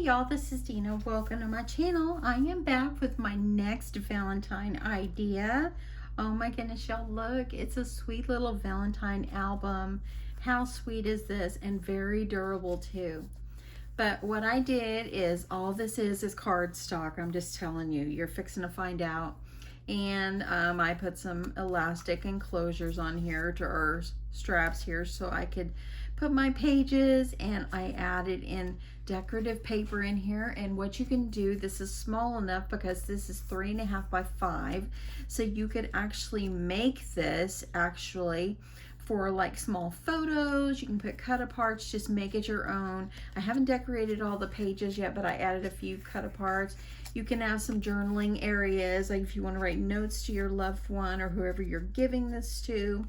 Hey y'all, this is Dina. Welcome to my channel. I am back with my next Valentine idea. Oh my goodness, y'all, look. It's a sweet little Valentine album. How sweet is this? And very durable too. But what I did is, all this is cardstock. I'm just telling you. You're fixing to find out. And I put some elastic enclosures on here, or straps here, so I could put my pages, and I added in decorative paper in here. And what you can do, this is small enough because this is 3.5 by 5, so you could actually make this for like small photos. You can put cut aparts, just make it your own. I haven't decorated all the pages yet, but I added a few cut aparts. You can have some journaling areas, like if you want to write notes to your loved one or whoever you're giving this to.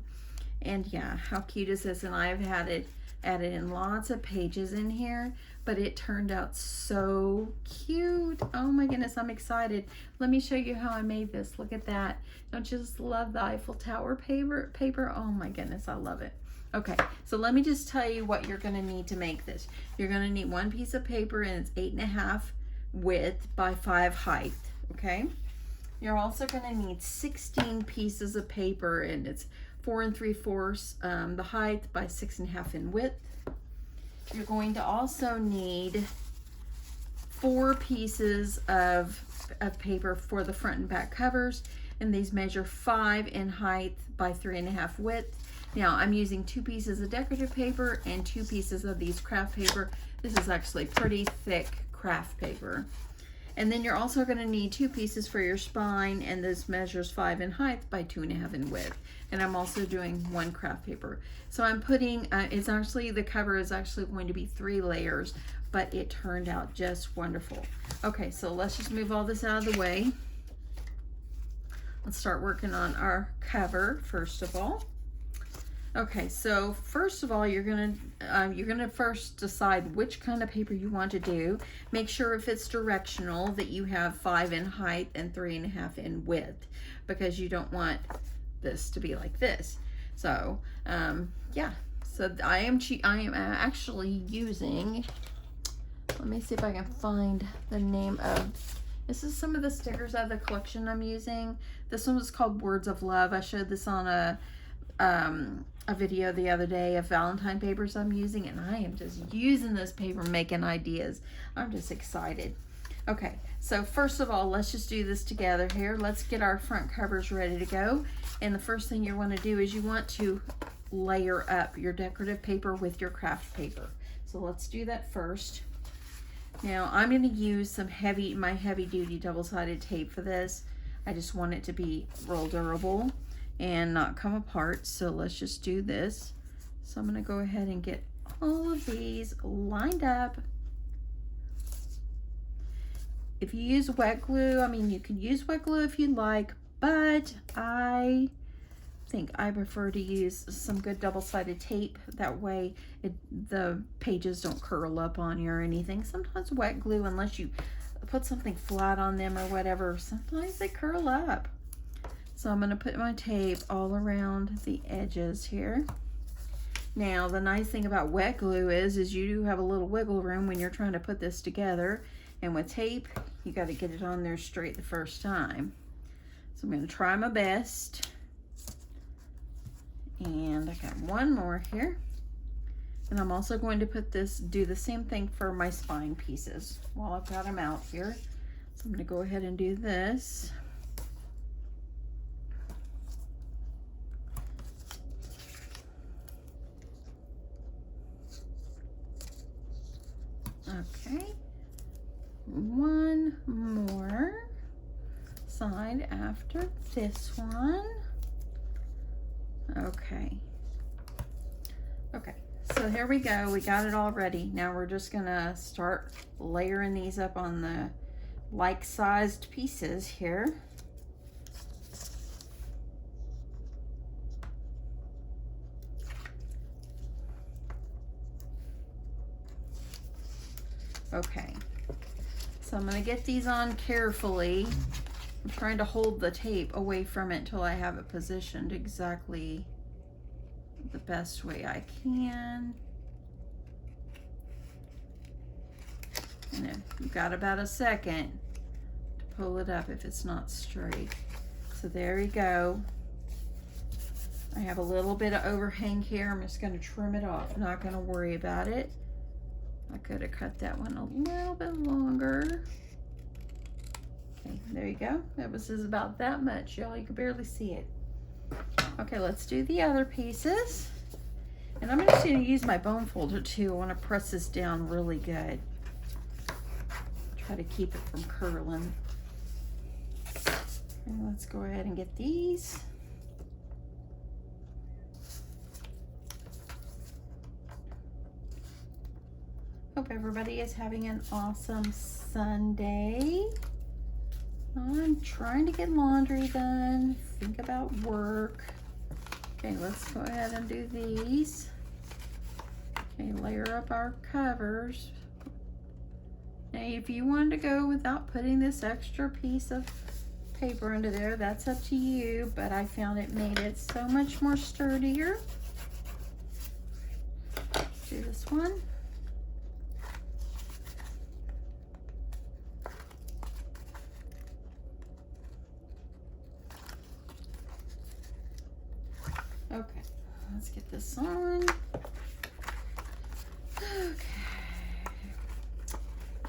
And yeah, how cute is this? And I've had it added in lots of pages in here, but it turned out so cute. Oh my goodness, I'm excited. Let me show you how I made this. Look at that. Don't you just love the Eiffel Tower paper? Oh my goodness, I love it. Okay, so let me just tell you what you're gonna need to make this. You're gonna need one piece of paper, and it's 8.5 width by 5 height, okay? You're also gonna need 16 pieces of paper, and it's 4 3/4 the height by 6.5 in width. You're going to also need 4 pieces of paper for the front and back covers, and these measure 5 in height by 3.5 width. Now I'm using 2 pieces of decorative paper and 2 pieces of these craft paper. This is actually pretty thick craft paper. And then you're also going to need 2 pieces for your spine, and this measures 5 in height by 2.5 in width. And I'm also doing 1 craft paper. So I'm putting, the cover is actually going to be 3 layers, but it turned out just wonderful. Okay, so let's just move all this out of the way. Let's start working on our cover first of all. Okay, so first of all, you're gonna first decide which kind of paper you want to do. Make sure if it's directional that you have 5 in height and 3.5 in width, because you don't want this to be like this. So yeah, so I am actually using, let me see if I can find the name of, this is some of the stickers out of the collection I'm using. This one was called Words of Love. I showed this on a video the other day of Valentine papers I'm using, and I am just using this paper making ideas. I'm just excited. Okay, so first of all, let's just do this together here. Let's get our front covers ready to go. And the first thing you want to do is you want to layer up your decorative paper with your craft paper. So let's do that first. Now I'm going to use my heavy duty double-sided tape for this. I just want it to be real durable and not come apart. So let's just do this. So I'm going to go ahead and get all of these lined up. If you use wet glue, I mean, you can use wet glue if you like, but I think I prefer to use some good double-sided tape. That way the pages don't curl up on you or anything. Sometimes wet glue, unless you put something flat on them or whatever, sometimes they curl up. So I'm going to put my tape all around the edges here. Now, the nice thing about wet glue is you do have a little wiggle room when you're trying to put this together. And with tape, you got to get it on there straight the first time. So I'm going to try my best. And I got one more here. And I'm also going to do the same thing for my spine pieces while I've got them out here. So I'm going to go ahead and do this. Okay, one more side after this one. Okay, so here we go. We got it all ready. Now we're just gonna start layering these up on the like-sized pieces here. Okay, so I'm going to get these on carefully. I'm trying to hold the tape away from it until I have it positioned exactly the best way I can. And you've got about a second to pull it up if it's not straight. So there you go. I have a little bit of overhang here. I'm just going to trim it off. Not going to worry about it. I could have cut that one a little bit longer. Okay, there you go. That was just about that much, y'all. You could barely see it. Okay, let's do the other pieces. And I'm just going to use my bone folder too. I want to press this down really good. Try to keep it from curling. And let's go ahead and get these. Hope everybody is having an awesome Sunday. I'm trying to get laundry done, think about work. Okay, let's go ahead and do these. Okay, layer up our covers. Now, if you wanted to go without putting this extra piece of paper under there, that's up to you, but I found it made it so much more sturdier. Do this one. Okay, let's get this on. Okay.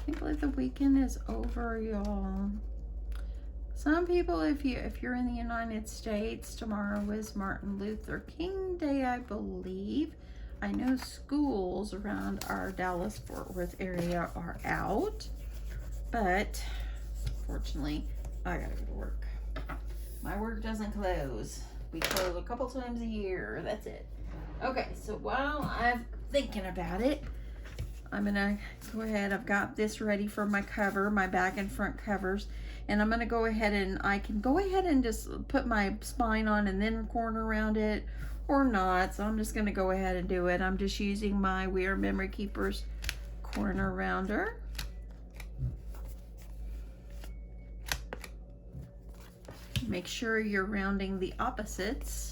Can't believe the weekend is over, y'all. Some people, if you're in the United States, tomorrow is Martin Luther King Day, I believe. I know schools around our Dallas-Fort Worth area are out, but fortunately, I gotta go to work. My work doesn't close. We close a couple times a year. That's it. Okay, so while I'm thinking about it, I'm gonna go ahead. I've got this ready for my cover, my back and front covers, and I'm gonna go ahead and I can go ahead and just put my spine on and then corner around it, or not. So I'm just gonna go ahead and do it. I'm just using my We Are Memory Keepers corner rounder. Make sure you're rounding the opposites.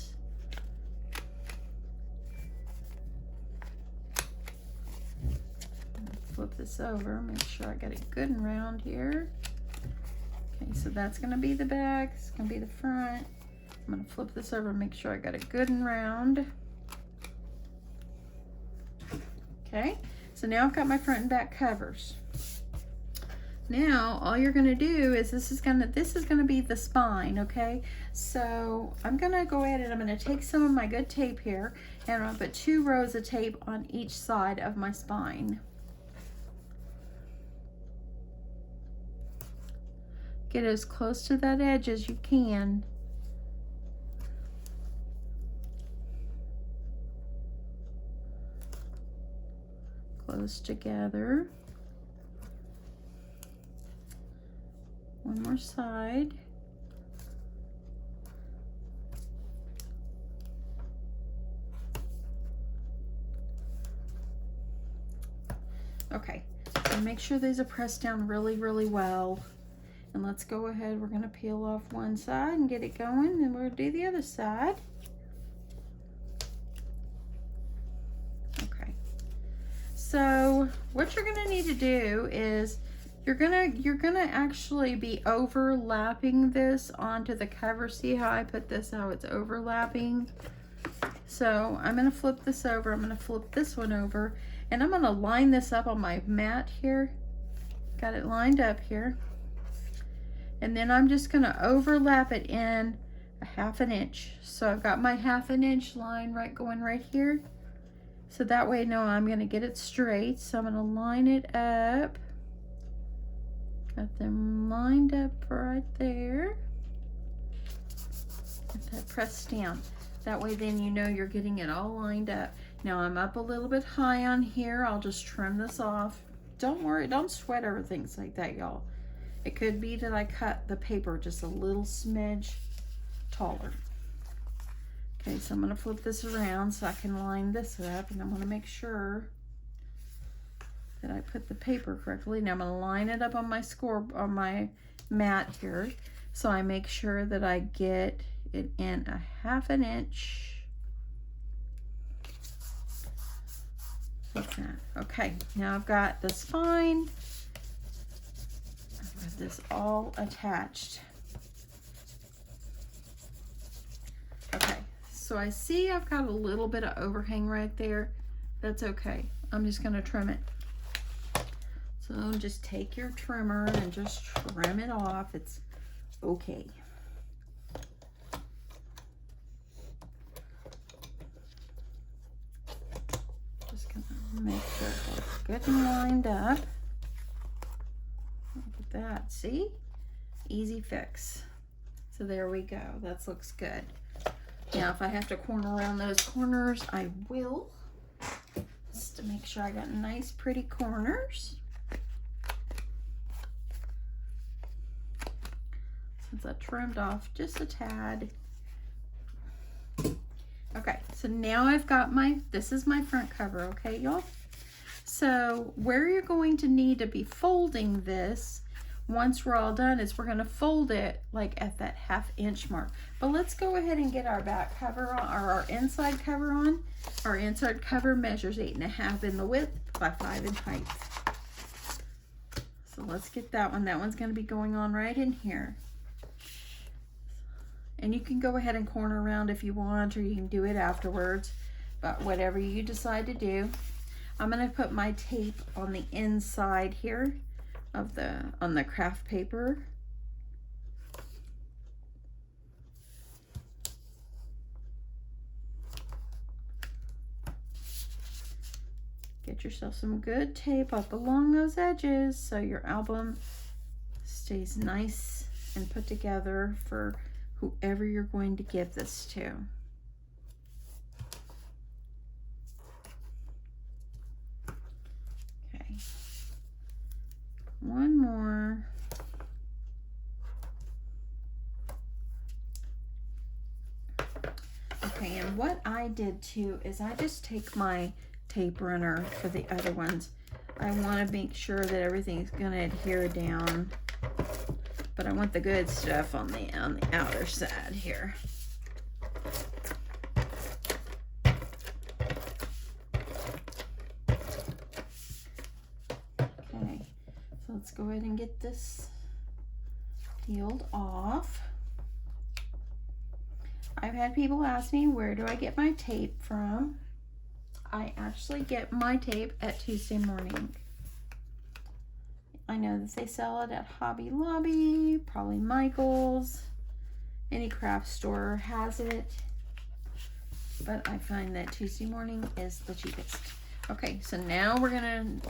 Flip this over, make sure I got it good and round here. Okay, so that's gonna be the back, it's gonna be the front. I'm gonna flip this over, make sure I got it good and round. Okay, so now I've got my front and back covers. Now all you're gonna do is this is gonna be the spine, okay? So I'm gonna go ahead and I'm gonna take some of my good tape here and I'm gonna put 2 rows of tape on each side of my spine. Get as close to that edge as you can. Close together. One more side. Okay, and make sure these are pressed down really, really well. And let's go ahead, we're gonna peel off one side and get it going, and we'll do the other side. Okay, so what you're gonna need to do is you're gonna actually be overlapping this onto the cover. See how I put this, how it's overlapping? So I'm gonna flip this over, I'm gonna flip this one over, and I'm gonna line this up on my mat here. Got it lined up here. And then I'm just gonna overlap it in a 1/2 inch. So I've got my 1/2 inch line going right here. So that way, no, I'm gonna get it straight. So I'm gonna line it up. Got them lined up right there. Get that pressed down. That way then you know you're getting it all lined up. Now I'm up a little bit high on here. I'll just trim this off. Don't worry, don't sweat over things like that, y'all. It could be that I cut the paper just a little smidge taller. Okay, so I'm gonna flip this around so I can line this up, and I'm gonna make sure that I put the paper correctly. Now I'm gonna line it up on my mat here, so I make sure that I get it in a 1/2 inch. Like that. Okay, now I've got the spine. with this all attached. Okay, so I see I've got a little bit of overhang right there. That's okay. I'm just going to trim it. So just take your trimmer and just trim it off. It's okay. Just going to make sure it's good and lined up. Look at that. See? Easy fix. So there we go. That looks good. Now if I have to corner around those corners, I will. Just to make sure I got nice pretty corners. Since I trimmed off just a tad. Okay, so now I've got this is my front cover, okay, y'all? So where you're going to need to be folding this, once we're all done, is we're gonna fold it like at that 1/2 inch mark. But let's go ahead and get our back cover on, or our inside cover on. Our inside cover measures 8.5 in the width by 5 in height. So let's get that one. That one's gonna be going on right in here. And you can go ahead and corner around if you want, or you can do it afterwards, but whatever you decide to do. I'm gonna put my tape on the inside here of on the craft paper. Get yourself some good tape up along those edges so your album stays nice and put together for whoever you're going to give this to. Okay. One more. Okay, and what I did too is I just take my tape runner for the other ones. I want to make sure that everything's going to adhere down, but I want the good stuff on the outer side here. Okay, so let's go ahead and get this peeled off. I've had people ask me, where do I get my tape from? I actually get my tape at Tuesday Morning. I know that they sell it at Hobby Lobby, probably Michael's, any craft store has it, but I find that Tuesday Morning is the cheapest. Okay, so now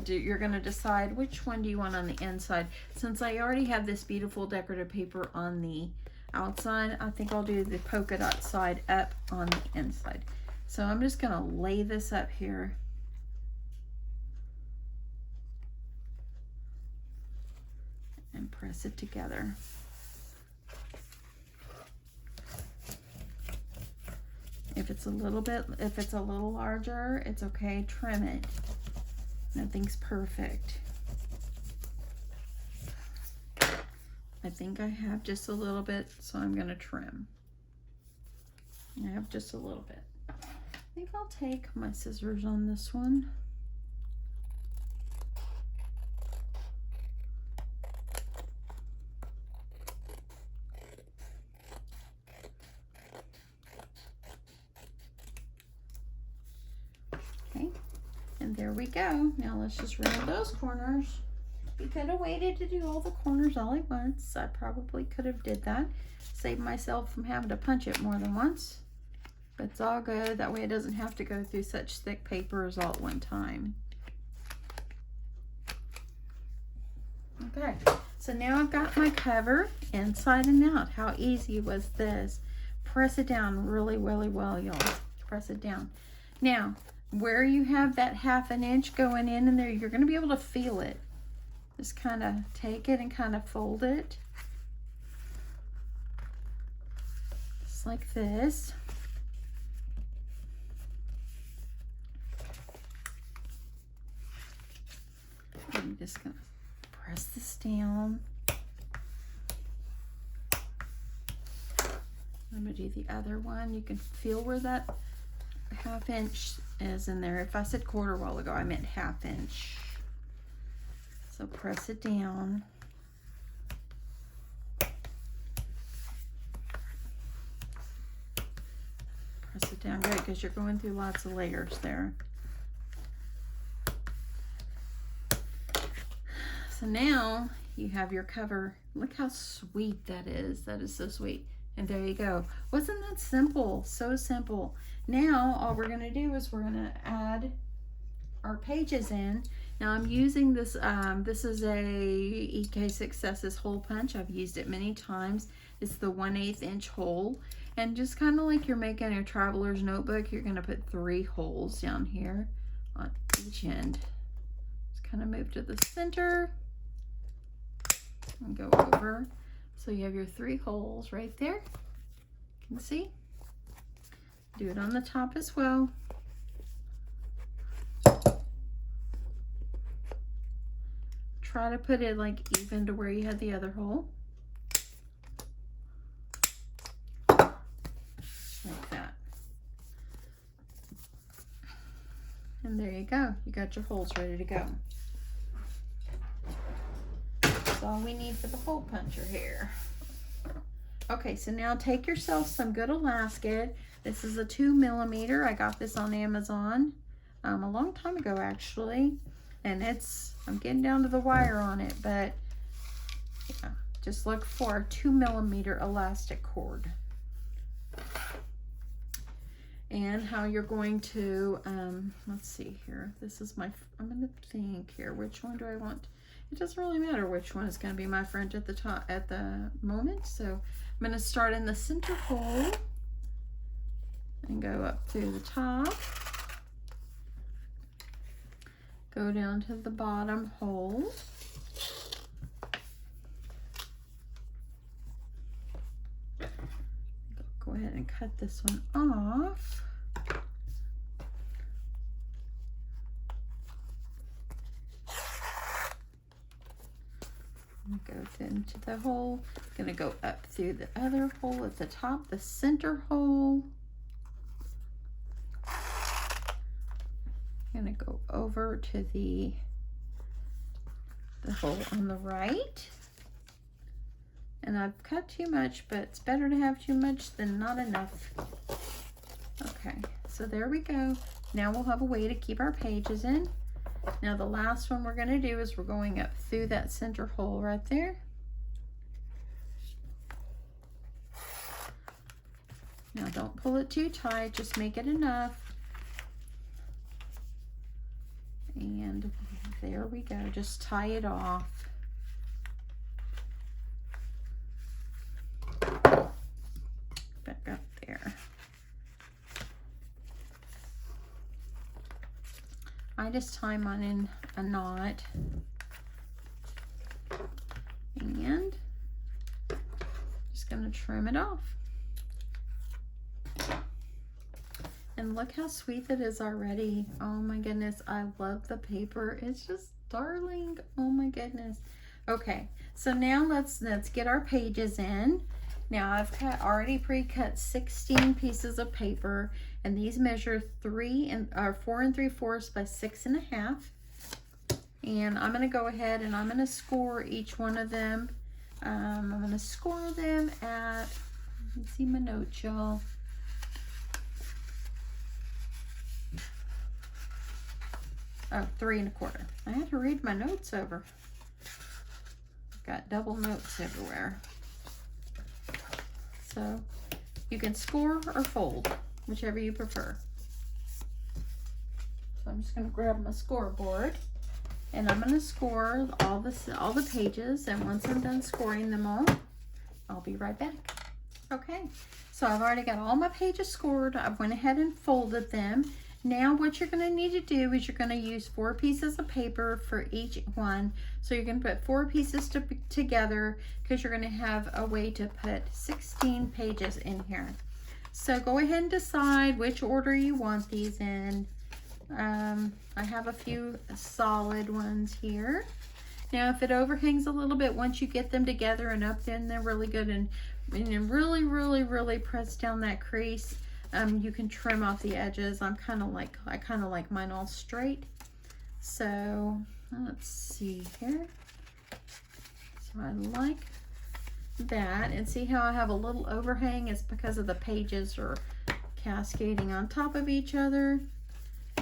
you're gonna decide which one do you want on the inside. Since I already have this beautiful decorative paper on the outside, I think I'll do the polka dot side up on the inside. So I'm just gonna lay this up here. And press it together. If it's a little larger, it's okay, trim it. Nothing's perfect. I think I have just a little bit, so I'm gonna trim. I have just a little bit. I think I'll take my scissors on this one. Okay, and there we go. Now let's just remove those corners. We could have waited to do all the corners all at once. I probably could have did that. Saved myself from having to punch it more than once. But it's all good. That way it doesn't have to go through such thick papers all at one time. Okay, so now I've got my cover inside and out. How easy was this? Press it down really, really well, y'all. Press it down. Now, where you have that 1/2 inch going in there, you're going to be able to feel it. Just kind of take it and kind of fold it. Just like this. I'm just going to press this down. I'm going to do the other one. You can feel where that 1/2 inch is in there. If I said quarter a while ago, I meant 1/2 inch. So press it down. press it down good because you're going through lots of layers there. So now you have your cover. Look how sweet that is. That is so sweet. And there you go. Wasn't that simple? So simple. Now all we're going to do is we're going to add our pages in. Now I'm using this, this is a EK Successes hole punch. I've used it many times. It's the 1/8 inch hole. And just kind of like you're making a traveler's notebook, you're going to put 3 holes down here on each end. Just kind of move to the center and go over. So you have your 3 holes right there. You can see. Do it on the top as well. Try to put it like even to where you had the other hole. Like that. And there you go. You got your holes ready to go. That's all we need for the hole puncher here. Okay, so now take yourself some good elastic. This is a 2mm. I got this on Amazon a long time ago actually. And I'm getting down to the wire on it, but yeah, just look for a 2mm elastic cord. And how you're going to, let's see here. This is I'm gonna think here, which one do I want? It doesn't really matter which one is gonna be my front at the top at the moment. So I'm gonna start in the center hole and go up through the top. Go down to the bottom hole. Go ahead and cut this one off. Go into the hole. Gonna go up through the other hole at the top, the center hole. Gonna go over to the hole on the right. And I've cut too much, but it's better to have too much than not enough. Okay, so there we go. Now we'll have a way to keep our pages in. Now the last one we're gonna do is we're going up through that center hole right there. Now don't pull it too tight, just make it enough. And there we go, just tie it off. Back up there. I just tie mine in a knot. And just gonna trim it off. And look how sweet that is already. Oh my goodness, I love the paper. It's just darling. Oh my goodness. Okay, so now let's get our pages in. Now I've already pre-cut 16 pieces of paper, and these measure 4 3/4 by 6 1/2. And I'm gonna go ahead and I'm gonna score each one of them. I'm gonna score them at, let me see my notes, y'all. Oh, 3 1/4. I had to read my notes over. I've got double notes everywhere. So you can score or fold, whichever you prefer. So I'm just going to grab my scoreboard and I'm going to score all the pages, and once I'm done scoring them all, I'll be right back. Okay, so I've already got all my pages scored. I went ahead and folded them. Now what you're going to need to do is you're going to use 4 pieces of paper for each one. So you're going to put 4 pieces together because you're going to have a way to put 16 pages in here. So go ahead and decide which order you want these in. I have a few solid ones here. Now if it overhangs a little bit, once you get them together and up in there really good and really press down that crease, you can trim off the edges. I kind of like mine all straight. So let's see here. So I like that, and see how I have a little overhang? It's because of the pages are cascading on top of each other.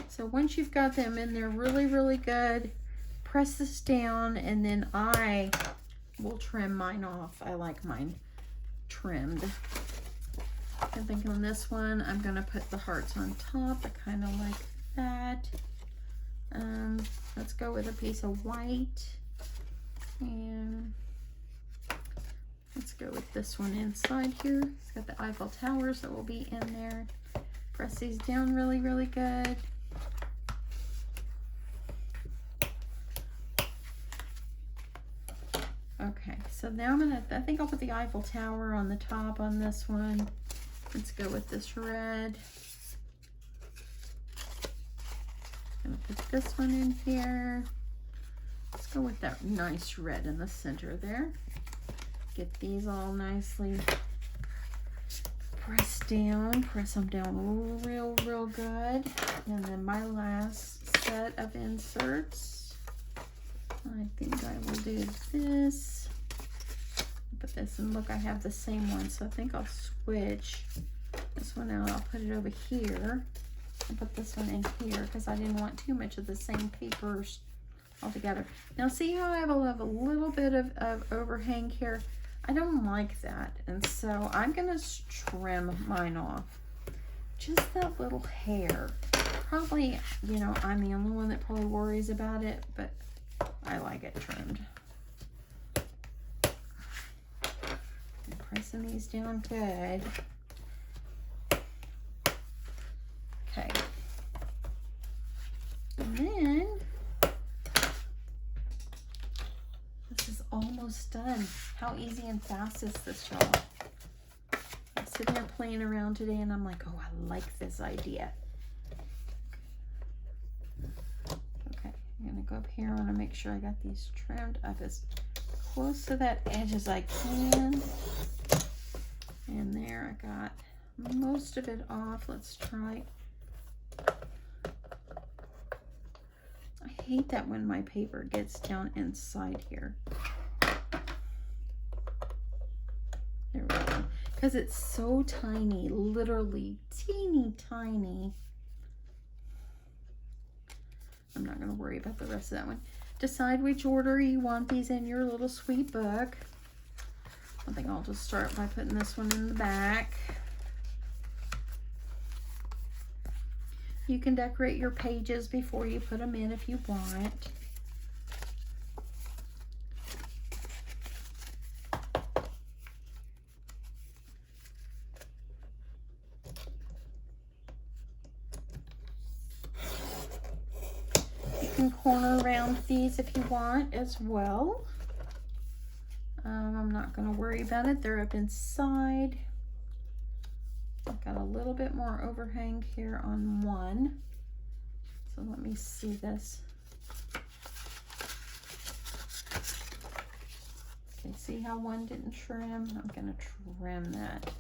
So once you've got them in there really, really good, press this down, and then I will trim mine off. I like mine trimmed. I think on this one, I'm gonna put the hearts on top. I kind of like that. Let's go with a piece of white, and let's go with this one inside here. It's got the Eiffel Towers that will be in there. Press these down really, really good. Okay, so now I think I'll put the Eiffel Tower on the top on this one. Let's go with this red. I'm gonna put this one in here. Let's go with that nice red in the center there. Get these all nicely pressed down. Press them down real, real good. And then my last set of inserts, I think I will do this. Put this, and look, I have the same one, so I think I'll switch this one out. I'll put it over here and put this one in here because I didn't want too much of the same papers all together. Now see how I have a little bit of overhang here? I don't like that, and so I'm gonna trim mine off. Just that little hair. Probably, you know, I'm the only one that probably worries about it, but I like it trimmed. I'm pressing these down good. Okay. And then this is almost done. How easy and fast is this, y'all? I'm sitting here playing around today and I'm like, oh, I like this idea. Okay, I'm gonna go up here. I wanna make sure I got these trimmed up as close to that edge as I can. And there, I got most of it off. Let's try. I hate that when my paper gets down inside here. There we go. Because it's so tiny, literally teeny tiny. I'm not going to worry about the rest of that one. Decide which order you want these in your little sweet book. I think I'll just start by putting this one in the back. You can decorate your pages before you put them in if you want. You can corner around these if you want as well. I'm not going to worry about it. They're up inside. I've got a little bit more overhang here on one. So let me see this. Okay, see how one didn't trim? I'm going to trim that.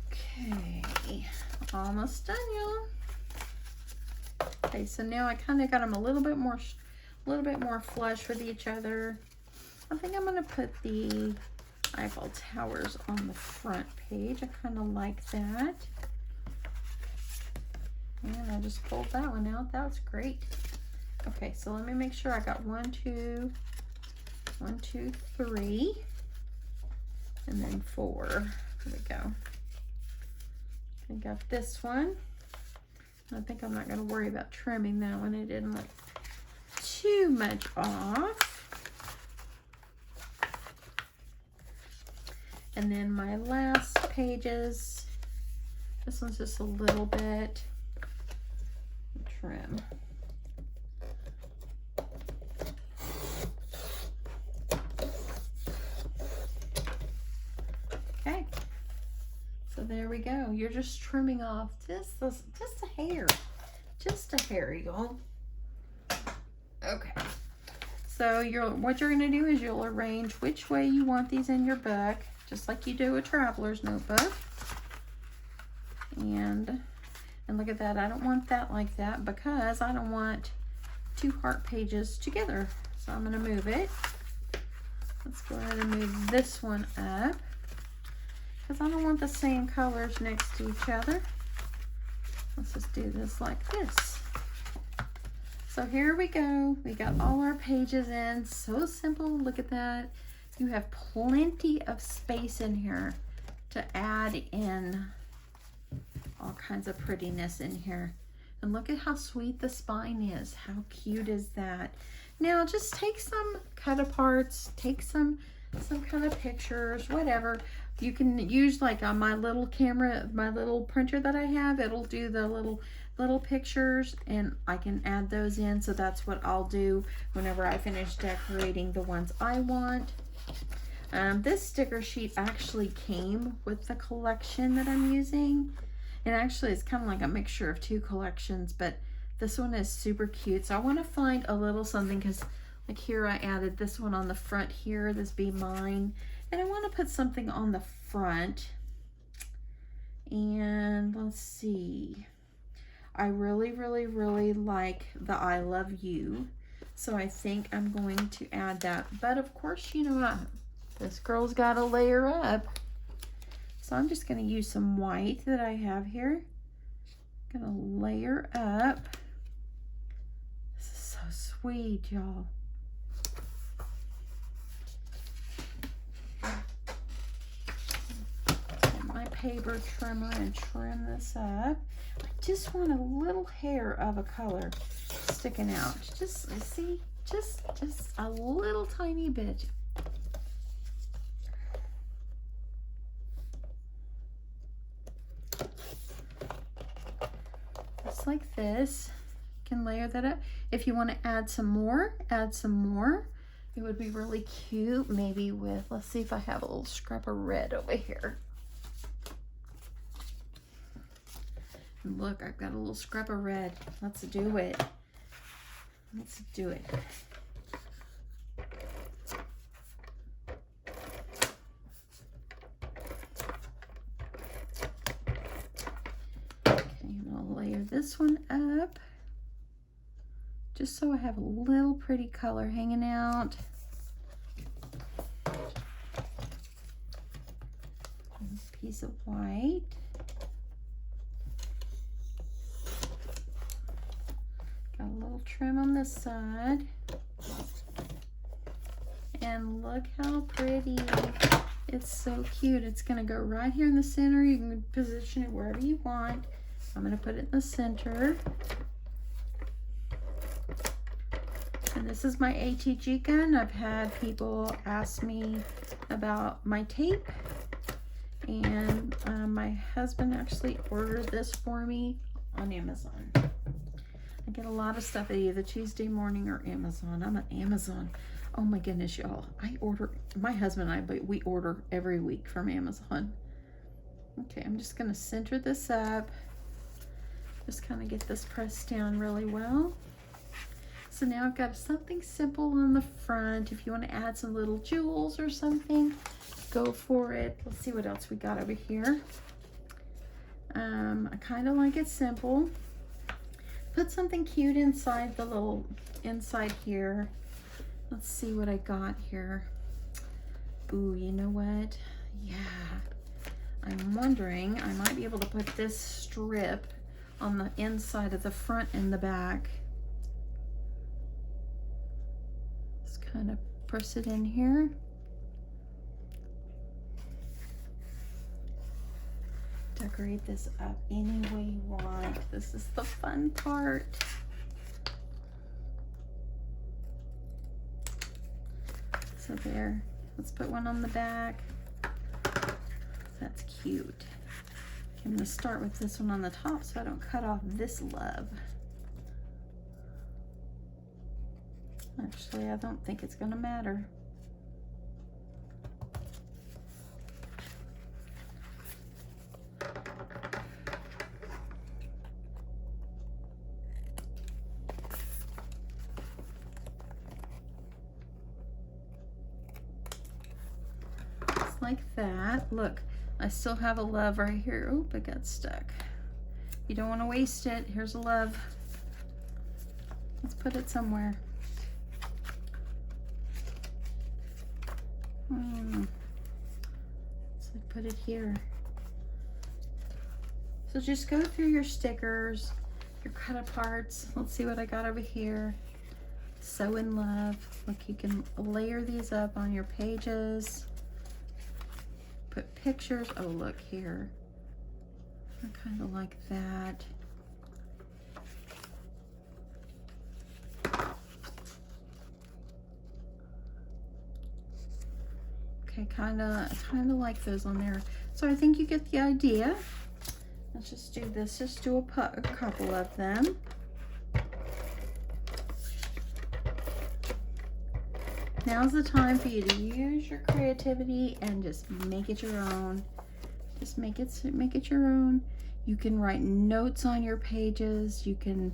Okay, almost done, y'all. Okay, so now I kind of got them a little bit more flush with each other. I think I'm going to put the Eiffel Towers on the front page. I kind of like that. And I just pulled that one out. That was great. Okay, so let me make sure I got 1, 2, 3, and then 4. There we go. I got this one. I think I'm not going to worry about trimming that one. It didn't look too much off. And then my last pages, this one's just a little bit trim. Okay. So there we go. You're just trimming off just a hair. Just a hair, y'all. Okay. So what you're going to do is you'll arrange which way you want these in your book, just like you do a traveler's notebook. And look at that. I don't want that like that because I don't want two heart pages together. So I'm going to move it. Let's go ahead and move this one up because I don't want the same colors next to each other. Let's just do this like this. So here we go. We got all our pages in. So simple. Look at that. You have plenty of space in here to add in all kinds of prettiness in here. And look at how sweet the spine is. How cute is that? Now just take some cut aparts, take some kind of pictures, whatever. You can use like on my little camera, my little printer that I have, it'll do the little pictures and I can add those in. So that's what I'll do whenever I finish decorating the ones I want. This sticker sheet actually came with the collection that I'm using. And actually it's kind of like a mixture of two collections, but this one is super cute. So I want to find a little something because like here I added this one on the front here, this Be Mine. And I want to put something on the front. And let's see. I really, really, really like the I Love You. So I think I'm going to add that. But of course, you know, this girl's got to layer up. So I'm just going to use some white that I have here. Going to layer up. This is so sweet, y'all. Get my paper trimmer and trim this up. I just want a little hair of a color sticking out. Just see, just a little tiny bit. Like this. You can layer that up. If you want to add some more, add some more. It would be really cute, maybe with, let's see if I have a little scrap of red over here. And look, I've got a little scrap of red. Let's do it. Let's do it. This one up just so I have a little pretty color hanging out. A piece of white. Got a little trim on this side. And look how pretty. It's so cute. It's going to go right here in the center. You can position it wherever you want. I'm going to put it in the center. And this is my ATG gun. I've had people ask me about my tape. And my husband actually ordered this for me on Amazon. I get a lot of stuff at either Tuesday morning or Amazon. I'm an Amazon. Oh my goodness, y'all. My husband and I, we order every week from Amazon. Okay, I'm just going to center this up. Just kind of get this pressed down really well. So now I've got something simple on the front. If you want to add some little jewels or something, go for it. Let's see what else we got over here. I kind of like it simple. Put something cute inside the little, inside here. Let's see what I got here. Ooh, you know what? Yeah. I'm wondering, I might be able to put this strip on the inside of the front and the back. Just kind of press it in here. Decorate this up any way you want. This is the fun part. So there, let's put one on the back. That's cute. I'm going to start with this one on the top so I don't cut off this love. Actually, I don't think it's going to matter. Just like that. Look. I still have a love right here. Oh, it got stuck. You don't want to waste it. Here's a love. Let's put it somewhere. So put it here. So just go through your stickers, your cut aparts. Let's see what I got over here. So in Love. Look, you can layer these up on your pages. Put pictures. Oh, look here. I kind of like that. Okay, kind of like those on there. So I think you get the idea. Let's just do this. Just do a couple of them. Now's the time for you to use your creativity and just make it your own. Just make it your own. You can write notes on your pages. You can,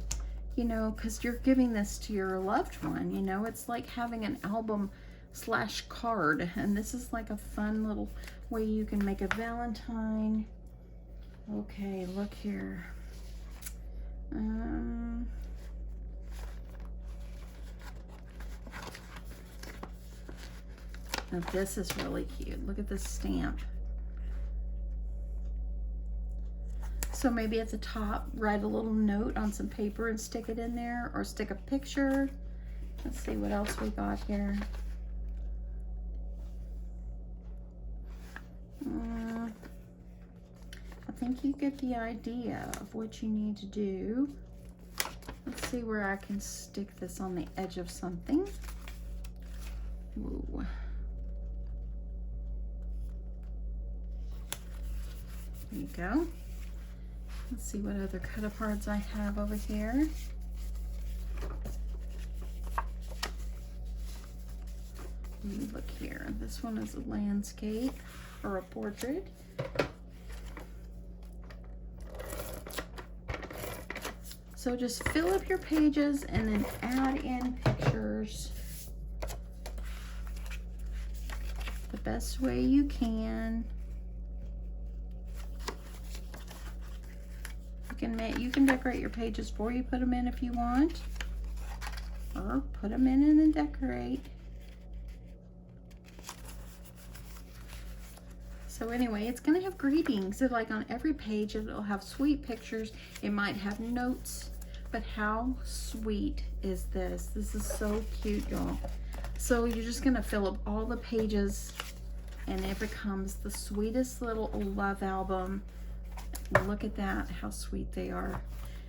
you know, because you're giving this to your loved one, you know. It's like having an album / card, and this is like a fun little way you can make a Valentine. Okay, look here. Now this is really cute. Look at this stamp. So maybe at the top, write a little note on some paper and stick it in there, or stick a picture. Let's see what else we got here. I think you get the idea of what you need to do. Let's see where I can stick this on the edge of something. Ooh. There you go. Let's see what other cut aparts I have over here. Ooh, look here. This one is a landscape or a portrait. So just fill up your pages and then add in pictures the best way you can. You can decorate your pages before you put them in if you want, or put them in and then decorate. So anyway, it's gonna have greetings. So like on every page, it'll have sweet pictures. It might have notes, but how sweet is this? This is so cute, y'all. So you're just gonna fill up all the pages and it becomes the sweetest little love album. Look at that, how sweet they are.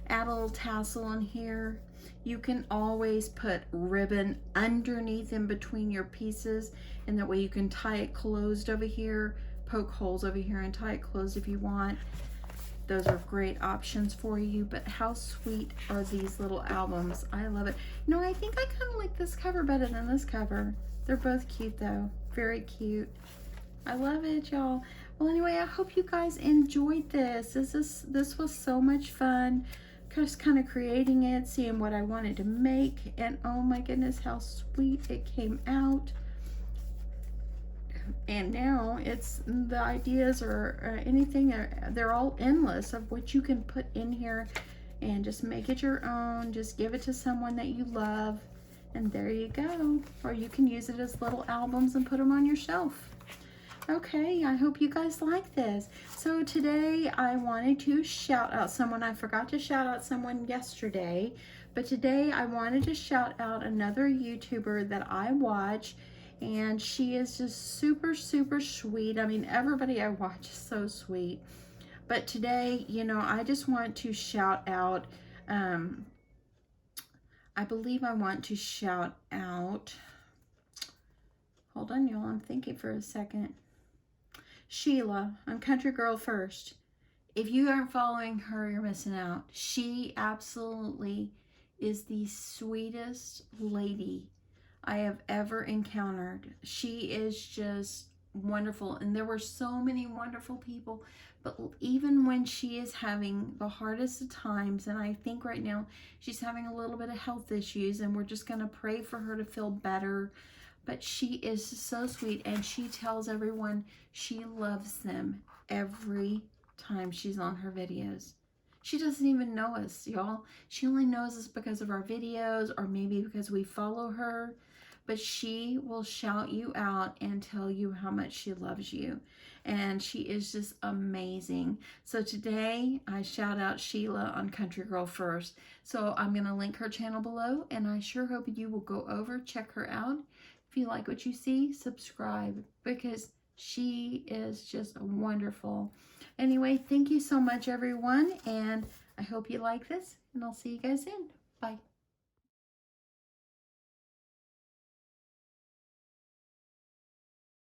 Add a little tassel in here. You can always put ribbon underneath in between your pieces, and that way you can tie it closed over here, poke holes over here and tie it closed if you want. Those are great options for you, but how sweet are these little albums? I love it. No, I think I kind of like this cover better than this cover. They're both cute though, very cute. I love it, y'all. Well, anyway, I hope you guys enjoyed this. This was so much fun. Just kind of creating it, seeing what I wanted to make, and oh my goodness, how sweet it came out. And now it's, the ideas or anything, they're all endless of what you can put in here and just make it your own. Just give it to someone that you love, and there you go. Or you can use it as little albums and put them on your shelf. Okay, I hope you guys like this. So today I wanted to shout out someone. I forgot to shout out someone yesterday, but today I wanted to shout out another YouTuber that I watch, and she is just super, super sweet. I mean, everybody I watch is so sweet. But today, you know, I just want to shout out, I believe I want to shout out, hold on, y'all, I'm thinking for a second. Sheila on Country Girl First. If you aren't following her, you're missing out. She absolutely is the sweetest lady I have ever encountered. She is just wonderful, and there were so many wonderful people, but even when she is having the hardest of times, and I think right now she's having a little bit of health issues, and we're just going to pray for her to feel better. But she is so sweet, and she tells everyone she loves them every time she's on her videos. She doesn't even know us, y'all. She only knows us because of our videos or maybe because we follow her. But she will shout you out and tell you how much she loves you. And she is just amazing. So today I shout out Sheila on Country Girl First. So I'm going to link her channel below, and I sure hope you will go over, check her out. If you like what you see, subscribe, because she is just wonderful. Anyway, thank you so much, everyone, and I hope you like this, and I'll see you guys soon. Bye.